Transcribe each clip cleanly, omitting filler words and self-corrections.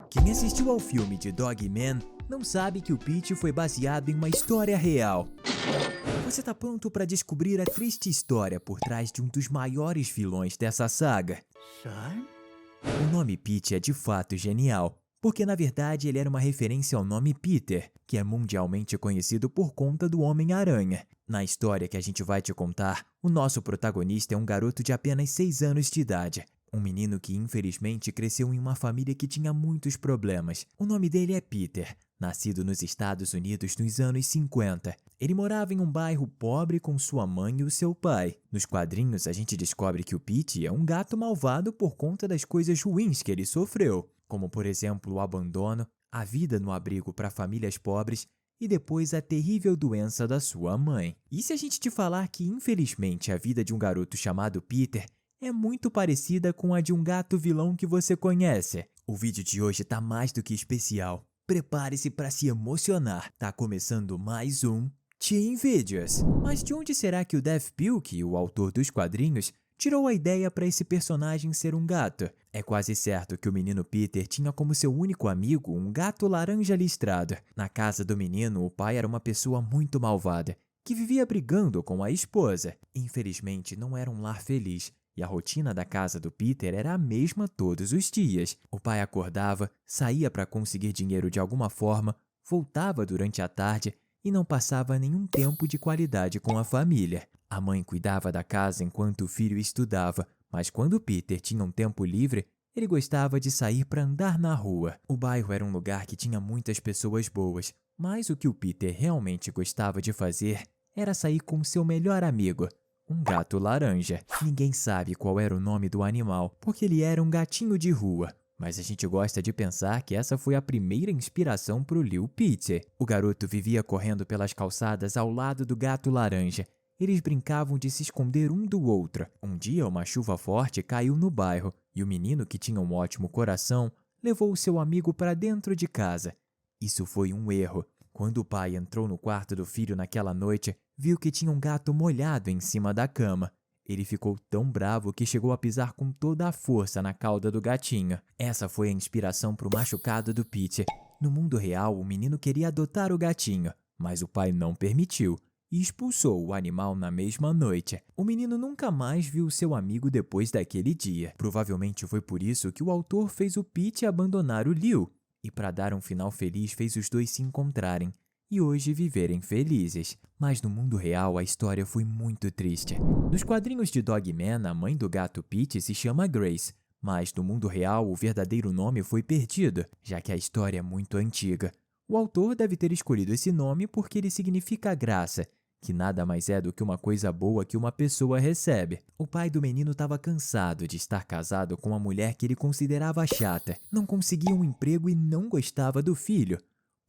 Quem assistiu ao filme de Dogman não sabe que o Pete foi baseado em uma história real. Você tá pronto para descobrir a triste história por trás de um dos maiores vilões dessa saga? Son? O nome Pete é de fato genial, porque na verdade ele era uma referência ao nome Peter, que é mundialmente conhecido por conta do Homem-Aranha. Na história que a gente vai te contar, o nosso protagonista é um garoto de apenas 6 anos de idade. Um menino que infelizmente cresceu em uma família que tinha muitos problemas. O nome dele é Peter, nascido nos Estados Unidos nos anos 50. Ele morava em um bairro pobre com sua mãe e o seu pai. Nos quadrinhos a gente descobre que o Pete é um gato malvado por conta das coisas ruins que ele sofreu, como por exemplo o abandono, a vida no abrigo para famílias pobres e depois a terrível doença da sua mãe. E se a gente te falar que infelizmente a vida de um garoto chamado Peter é muito parecida com a de um gato vilão que você conhece? O vídeo de hoje tá mais do que especial. Prepare-se para se emocionar. Tá começando mais um Teen Videos. Mas de onde será que o Dav Pilkey, o autor dos quadrinhos, tirou a ideia para esse personagem ser um gato? É quase certo que o menino Peter tinha como seu único amigo um gato laranja listrado. Na casa do menino, o pai era uma pessoa muito malvada, que vivia brigando com a esposa. Infelizmente, não era um lar feliz. E a rotina da casa do Peter era a mesma todos os dias. O pai acordava, saía para conseguir dinheiro de alguma forma, voltava durante a tarde e não passava nenhum tempo de qualidade com a família. A mãe cuidava da casa enquanto o filho estudava, mas quando Peter tinha um tempo livre, ele gostava de sair para andar na rua. O bairro era um lugar que tinha muitas pessoas boas, mas o que o Peter realmente gostava de fazer era sair com seu melhor amigo, um gato laranja. Ninguém sabe qual era o nome do animal, porque ele era um gatinho de rua. Mas a gente gosta de pensar que essa foi a primeira inspiração para o Lil Pete. O garoto vivia correndo pelas calçadas ao lado do gato laranja. Eles brincavam de se esconder um do outro. Um dia, uma chuva forte caiu no bairro e o menino, que tinha um ótimo coração, levou o seu amigo para dentro de casa. Isso foi um erro. Quando o pai entrou no quarto do filho naquela noite, viu que tinha um gato molhado em cima da cama. Ele ficou tão bravo que chegou a pisar com toda a força na cauda do gatinho. Essa foi a inspiração para o machucado do Pete. No mundo real, o menino queria adotar o gatinho, mas o pai não permitiu e expulsou o animal na mesma noite. O menino nunca mais viu seu amigo depois daquele dia. Provavelmente foi por isso que o autor fez o Pete abandonar o Lil. E para dar um final feliz fez os dois se encontrarem e hoje viverem felizes. Mas no mundo real a história foi muito triste. Nos quadrinhos de Dogman, a mãe do gato Pete se chama Grace, mas no mundo real o verdadeiro nome foi perdido, já que a história é muito antiga. O autor deve ter escolhido esse nome porque ele significa graça, que nada mais é do que uma coisa boa que uma pessoa recebe. O pai do menino estava cansado de estar casado com uma mulher que ele considerava chata, não conseguia um emprego e não gostava do filho.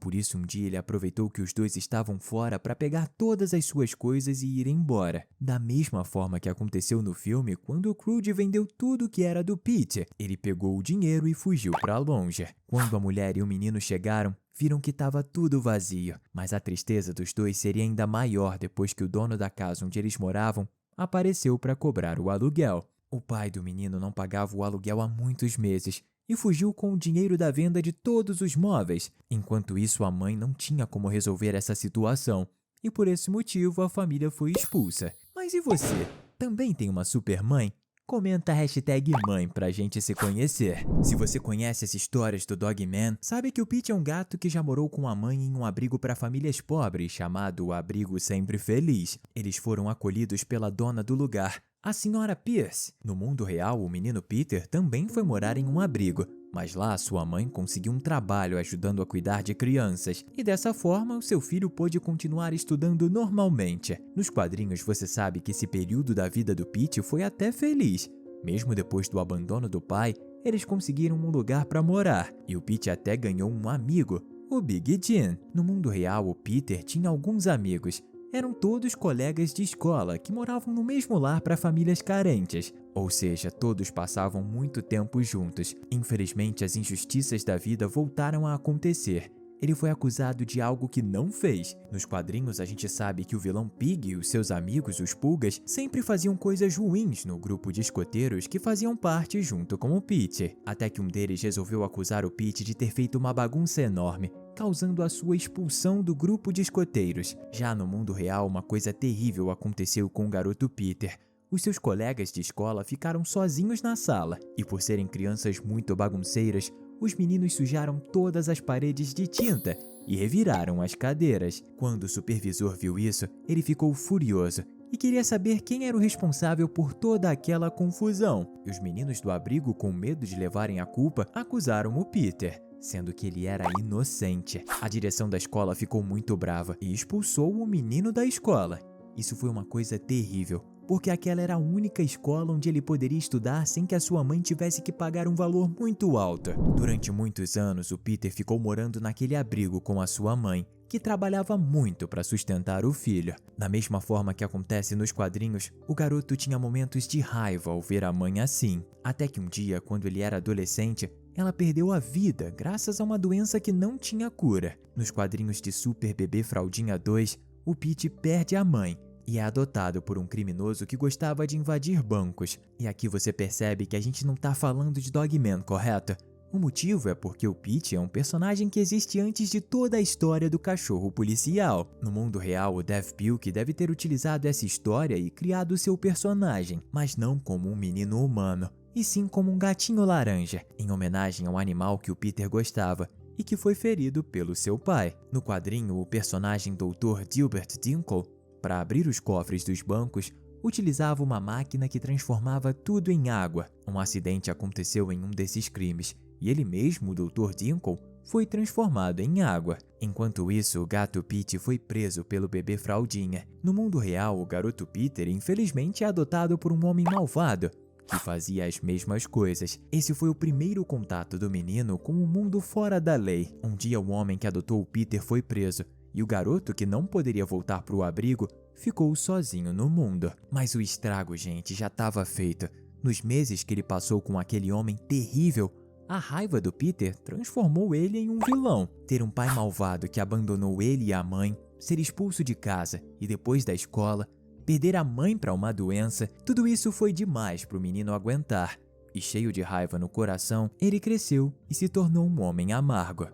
Por isso, um dia ele aproveitou que os dois estavam fora para pegar todas as suas coisas e ir embora. Da mesma forma que aconteceu no filme, quando o Crude vendeu tudo que era do Pete, ele pegou o dinheiro e fugiu para longe. Quando a mulher e o menino chegaram, viram que estava tudo vazio, mas a tristeza dos dois seria ainda maior depois que o dono da casa onde eles moravam apareceu para cobrar o aluguel. O pai do menino não pagava o aluguel há muitos meses e fugiu com o dinheiro da venda de todos os móveis. Enquanto isso, a mãe não tinha como resolver essa situação e por esse motivo a família foi expulsa. Mas e você? Também tem uma super mãe? Comenta a hashtag mãe pra gente se conhecer. Se você conhece as histórias do Dogman, sabe que o Pete é um gato que já morou com a mãe em um abrigo para famílias pobres, chamado Abrigo Sempre Feliz. Eles foram acolhidos pela dona do lugar, a senhora Pierce. No mundo real, o menino Peter também foi morar em um abrigo, mas lá sua mãe conseguiu um trabalho ajudando a cuidar de crianças, e dessa forma o seu filho pôde continuar estudando normalmente. Nos quadrinhos você sabe que esse período da vida do Pete foi até feliz. Mesmo depois do abandono do pai, eles conseguiram um lugar para morar, e o Pete até ganhou um amigo, o Big Jim. No mundo real, o Peter tinha alguns amigos. Eram todos colegas de escola que moravam no mesmo lar para famílias carentes. Ou seja, todos passavam muito tempo juntos. Infelizmente, as injustiças da vida voltaram a acontecer ele foi acusado de algo que não fez. Nos quadrinhos, a gente sabe que o vilão Pig e os seus amigos, os Pulgas, sempre faziam coisas ruins no grupo de escoteiros que faziam parte junto com o Pete. Até que um deles resolveu acusar o Pete de ter feito uma bagunça enorme, causando a sua expulsão do grupo de escoteiros. Já no mundo real, uma coisa terrível aconteceu com o garoto Peter. Os seus colegas de escola ficaram sozinhos na sala, e por serem crianças muito bagunceiras, os meninos sujaram todas as paredes de tinta e reviraram as cadeiras. Quando o supervisor viu isso, ele ficou furioso e queria saber quem era o responsável por toda aquela confusão. E os meninos do abrigo, com medo de levarem a culpa, acusaram o Peter, sendo que ele era inocente. A direção da escola ficou muito brava e expulsou o menino da escola. Isso foi uma coisa terrível, porque aquela era a única escola onde ele poderia estudar sem que a sua mãe tivesse que pagar um valor muito alto. Durante muitos anos, o Peter ficou morando naquele abrigo com a sua mãe, que trabalhava muito para sustentar o filho. Da mesma forma que acontece nos quadrinhos, o garoto tinha momentos de raiva ao ver a mãe assim. Até que um dia, quando ele era adolescente, ela perdeu a vida graças a uma doença que não tinha cura. Nos quadrinhos de Super Bebê Fraldinha 2, o Pete perde a mãe e é adotado por um criminoso que gostava de invadir bancos. E aqui você percebe que a gente não tá falando de Dogman, correto? O motivo é porque o Pete é um personagem que existe antes de toda a história do cachorro policial. No mundo real, o Dav Pilkey deve ter utilizado essa história e criado seu personagem, mas não como um menino humano, e sim como um gatinho laranja, em homenagem ao animal que o Peter gostava e que foi ferido pelo seu pai. No quadrinho, o personagem Dr. Dilbert Dinkle, para abrir os cofres dos bancos, utilizava uma máquina que transformava tudo em água. Um acidente aconteceu em um desses crimes, e ele mesmo, o Dr. Dinkle, foi transformado em água. Enquanto isso, o gato Pete foi preso pelo bebê Fraldinha. No mundo real, o garoto Peter, infelizmente, é adotado por um homem malvado, que fazia as mesmas coisas. Esse foi o primeiro contato do menino com o mundo fora da lei. Um dia, o homem que adotou o Peter foi preso, e o garoto, que não poderia voltar para o abrigo, ficou sozinho no mundo. Mas o estrago, gente, já estava feito. Nos meses que ele passou com aquele homem terrível, a raiva do Peter transformou ele em um vilão. Ter um pai malvado que abandonou ele e a mãe, ser expulso de casa e depois da escola, perder a mãe para uma doença, tudo isso foi demais para o menino aguentar. E cheio de raiva no coração, ele cresceu e se tornou um homem amargo.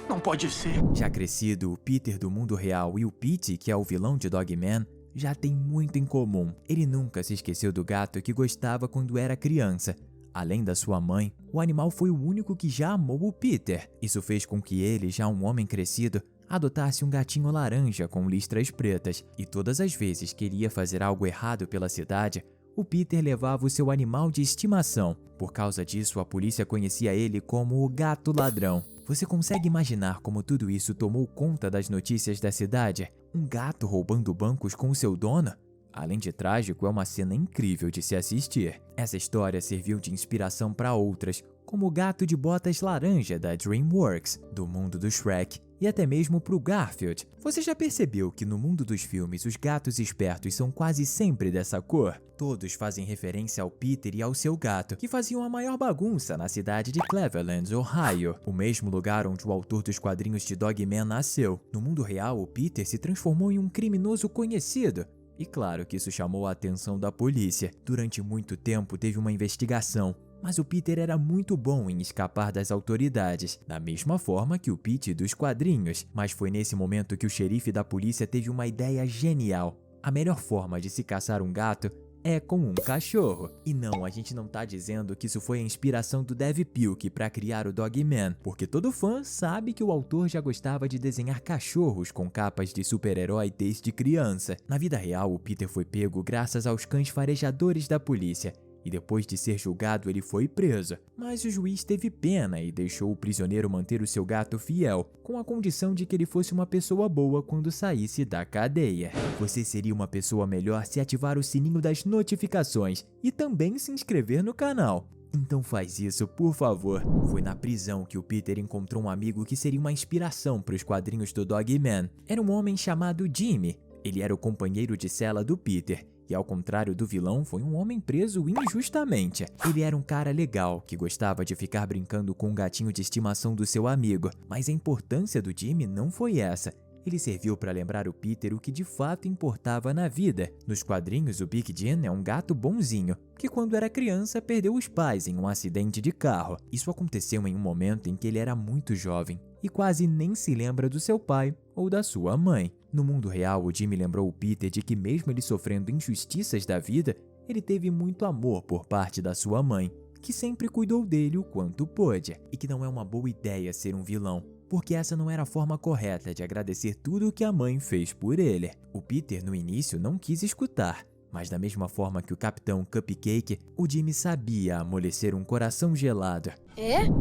Não pode ser. Já crescido, o Peter do mundo real e o Pete, que é o vilão de Dogman, já têm muito em comum. Ele nunca se esqueceu do gato que gostava quando era criança. Além da sua mãe, o animal foi o único que já amou o Peter. Isso fez com que ele, já um homem crescido, adotasse um gatinho laranja com listras pretas. E todas as vezes que ele ia fazer algo errado pela cidade, o Peter levava o seu animal de estimação. Por causa disso, a polícia conhecia ele como o gato ladrão. Você consegue imaginar como tudo isso tomou conta das notícias da cidade? Um gato roubando bancos com o seu dono? Além de trágico, é uma cena incrível de se assistir. Essa história serviu de inspiração para outras, como o Gato de Botas Laranja da DreamWorks, do mundo do Shrek, e até mesmo para o Garfield. Você já percebeu que no mundo dos filmes os gatos espertos são quase sempre dessa cor? Todos fazem referência ao Peter e ao seu gato, que faziam a maior bagunça na cidade de Cleveland, Ohio, o mesmo lugar onde o autor dos quadrinhos de Dogman nasceu. No mundo real, o Peter se transformou em um criminoso conhecido. E claro que isso chamou a atenção da polícia. Durante muito tempo teve uma investigação, mas o Peter era muito bom em escapar das autoridades, da mesma forma que o Pete dos quadrinhos. Mas foi nesse momento que o xerife da polícia teve uma ideia genial. A melhor forma de se caçar um gato é com um cachorro. E não, a gente não tá dizendo que isso foi a inspiração do Dav Pilkey para criar o Dogman, porque todo fã sabe que o autor já gostava de desenhar cachorros com capas de super-herói desde criança. Na vida real, o Peter foi pego graças aos cães farejadores da polícia, e depois de ser julgado ele foi preso. Mas o juiz teve pena e deixou o prisioneiro manter o seu gato fiel, com a condição de que ele fosse uma pessoa boa quando saísse da cadeia. Você seria uma pessoa melhor se ativar o sininho das notificações e também se inscrever no canal. Então faz isso, por favor. Foi na prisão que o Peter encontrou um amigo que seria uma inspiração para os quadrinhos do Dogman. Era um homem chamado Jimmy. Ele era o companheiro de cela do Peter e ao contrário do vilão, foi um homem preso injustamente. Ele era um cara legal, que gostava de ficar brincando com o gatinho de estimação do seu amigo, mas a importância do Jimmy não foi essa. Ele serviu para lembrar o Peter o que de fato importava na vida. Nos quadrinhos, o Big Jim é um gato bonzinho, que quando era criança perdeu os pais em um acidente de carro. Isso aconteceu em um momento em que ele era muito jovem e quase nem se lembra do seu pai ou da sua mãe. No mundo real, o Jimmy lembrou o Peter de que mesmo ele sofrendo injustiças da vida, ele teve muito amor por parte da sua mãe, que sempre cuidou dele o quanto pôde, e que não é uma boa ideia ser um vilão, porque essa não era a forma correta de agradecer tudo o que a mãe fez por ele. O Peter no início não quis escutar, mas da mesma forma que o Capitão Cupcake, o Jimmy sabia amolecer um coração gelado.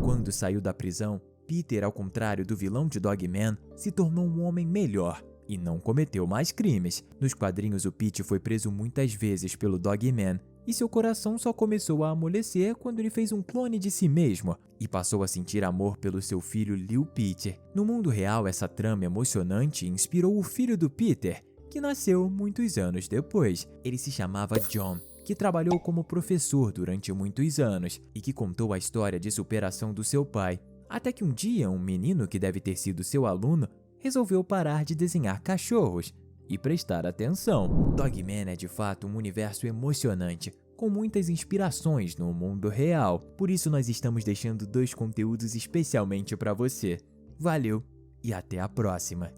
Quando saiu da prisão, Peter, ao contrário do vilão de Dogman, se tornou um homem melhor e não cometeu mais crimes. Nos quadrinhos, o Pete foi preso muitas vezes pelo Dogman, e seu coração só começou a amolecer quando ele fez um clone de si mesmo e passou a sentir amor pelo seu filho Lil Peter. No mundo real, essa trama emocionante inspirou o filho do Peter, que nasceu muitos anos depois. Ele se chamava John, que trabalhou como professor durante muitos anos e que contou a história de superação do seu pai, até que um dia um menino que deve ter sido seu aluno resolveu parar de desenhar cachorros e prestar atenção. Dogman é de fato um universo emocionante, com muitas inspirações no mundo real. Por isso nós estamos deixando 2 conteúdos especialmente para você. Valeu e até a próxima!